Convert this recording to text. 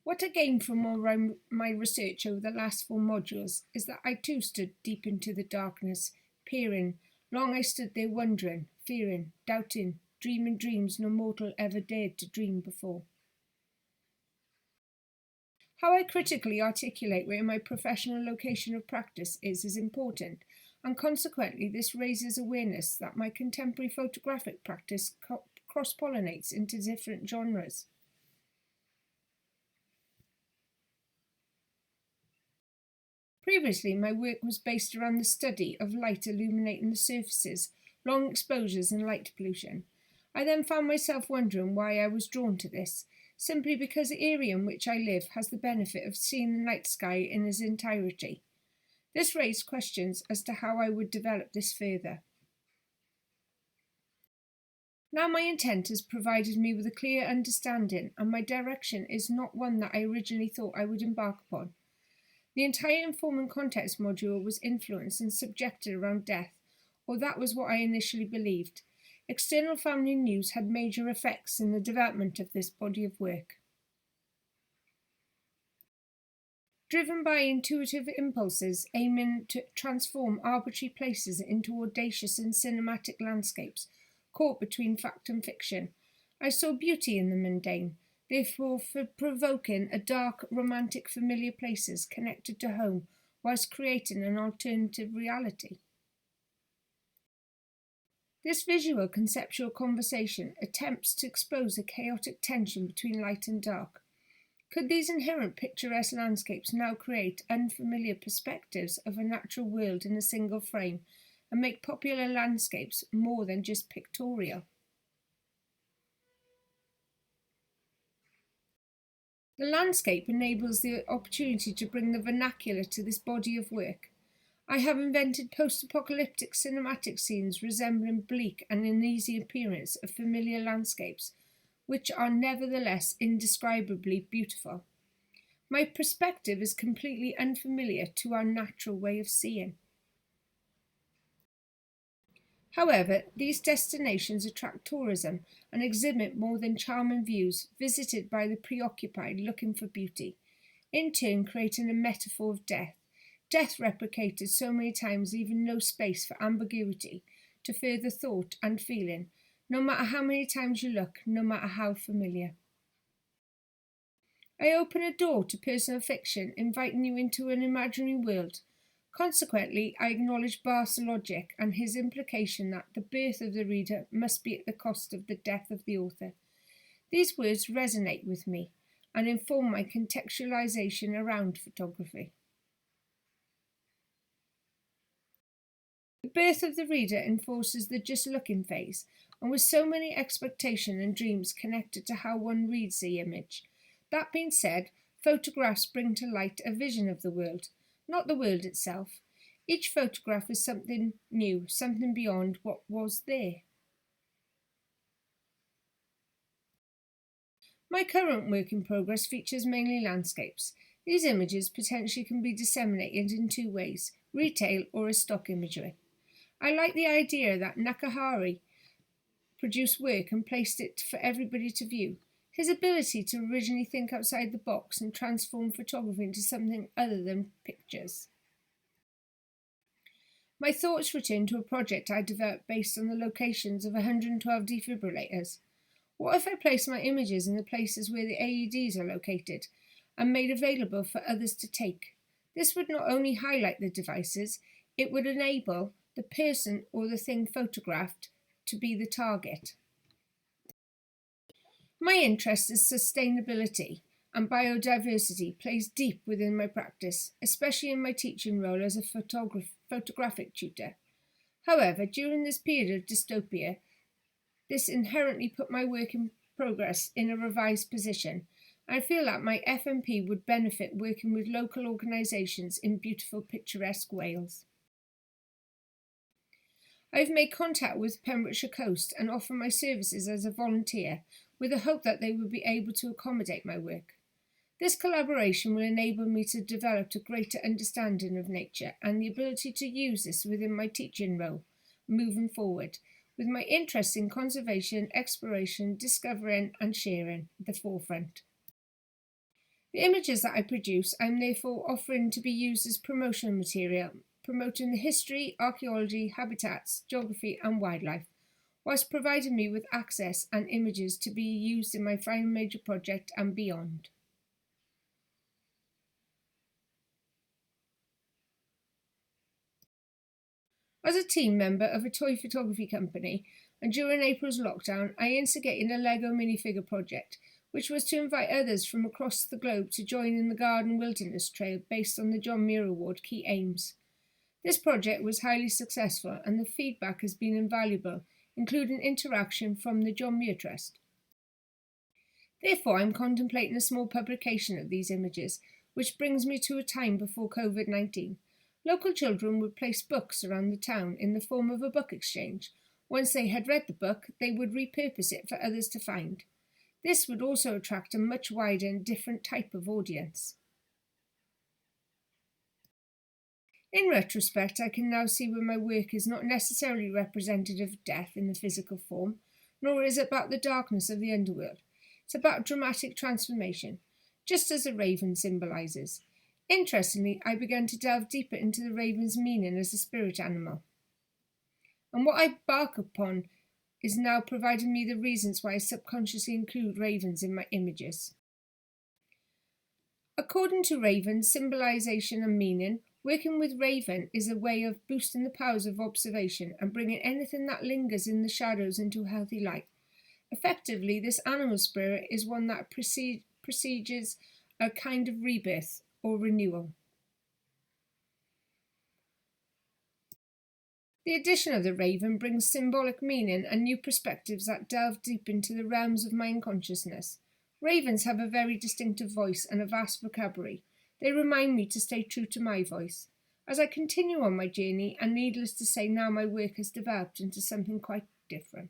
What I gained from all my research over the last 4 modules is that I too stood deep into the darkness, peering. Long I stood there wondering, fearing, doubting, dreaming dreams no mortal ever dared to dream before. How I critically articulate where my professional location of practice is important, and consequently this raises awareness that my contemporary photographic practice cross-pollinates into different genres. Previously, my work was based around the study of light illuminating the surfaces, long exposures and light pollution. I then found myself wondering why I was drawn to this, simply because the area in which I live has the benefit of seeing the night sky in its entirety. This raised questions as to how I would develop this further. Now my intent has provided me with a clear understanding, and my direction is not one that I originally thought I would embark upon. The entire Informing Context module was influenced and subjected around death, or that was what I initially believed. External family news had major effects in the development of this body of work. Driven by intuitive impulses aiming to transform arbitrary places into audacious and cinematic landscapes, caught between fact and fiction, I saw beauty in the mundane, therefore provoking a dark, romantic, familiar places connected to home, whilst creating an alternative reality. This visual conceptual conversation attempts to expose a chaotic tension between light and dark. Could these inherent picturesque landscapes now create unfamiliar perspectives of a natural world in a single frame and make popular landscapes more than just pictorial? The landscape enables the opportunity to bring the vernacular to this body of work. I have invented post-apocalyptic cinematic scenes resembling bleak and uneasy appearance of familiar landscapes, which are nevertheless indescribably beautiful. My perspective is completely unfamiliar to our natural way of seeing. However, these destinations attract tourism and exhibit more than charming views visited by the preoccupied looking for beauty, in turn creating a metaphor of death. Death replicated so many times, leaving no space for ambiguity to further thought and feeling, no matter how many times you look, no matter how familiar. I open a door to personal fiction, inviting you into an imaginary world. Consequently, I acknowledge Barth's logic and his implication that the birth of the reader must be at the cost of the death of the author. These words resonate with me and inform my contextualization around photography. The birth of the reader enforces the just looking phase, and with so many expectations and dreams connected to how one reads the image. That being said, photographs bring to light a vision of the world, not the world itself. Each photograph is something new, something beyond what was there. My current work in progress features mainly landscapes. These images potentially can be disseminated in 2 ways, retail or as stock imagery. I like the idea that Nakahari produced work and placed it for everybody to view. His ability to originally think outside the box and transform photography into something other than pictures. My thoughts return to a project I developed based on the locations of 112 defibrillators. What if I placed my images in the places where the AEDs are located and made available for others to take? This would not only highlight the devices, it would enable the person or the thing photographed to be the target. My interest in sustainability and biodiversity plays deep within my practice, especially in my teaching role as a photographic tutor. However, during this period of dystopia, this inherently put my work in progress in a revised position. I feel that my FMP would benefit working with local organisations in beautiful picturesque Wales. I've made contact with Pembrokeshire Coast and offer my services as a volunteer with the hope that they will be able to accommodate my work. This collaboration will enable me to develop a greater understanding of nature and the ability to use this within my teaching role moving forward, with my interest in conservation, exploration, discovering and sharing at the forefront. The images that I produce I am therefore offering to be used as promotional material, promoting the history, archaeology, habitats, geography and wildlife, whilst providing me with access and images to be used in my final major project and beyond. As a team member of a toy photography company, and during April's lockdown, I instigated a Lego minifigure project, which was to invite others from across the globe to join in the Garden Wilderness Trail based on the John Muir Award key aims. This project was highly successful and the feedback has been invaluable, including interaction from the John Muir Trust. Therefore, I'm contemplating a small publication of these images, which brings me to a time before COVID-19. Local children would place books around the town in the form of a book exchange. Once they had read the book, they would repurpose it for others to find. This would also attract a much wider and different type of audience. In retrospect, I can now see where my work is not necessarily representative of death in the physical form, nor is it about the darkness of the underworld. It's about dramatic transformation, just as a raven symbolises. Interestingly, I began to delve deeper into the raven's meaning as a spirit animal. And what I bark upon is now providing me the reasons why I subconsciously include ravens in my images. According to ravens, symbolisation and meaning, working with raven is a way of boosting the powers of observation and bringing anything that lingers in the shadows into a healthy light. Effectively, this animal spirit is one that precedes a kind of rebirth or renewal. The addition of the raven brings symbolic meaning and new perspectives that delve deep into the realms of my unconsciousness. Ravens have a very distinctive voice and a vast vocabulary. They remind me to stay true to my voice. As I continue on my journey, and needless to say now my work has developed into something quite different.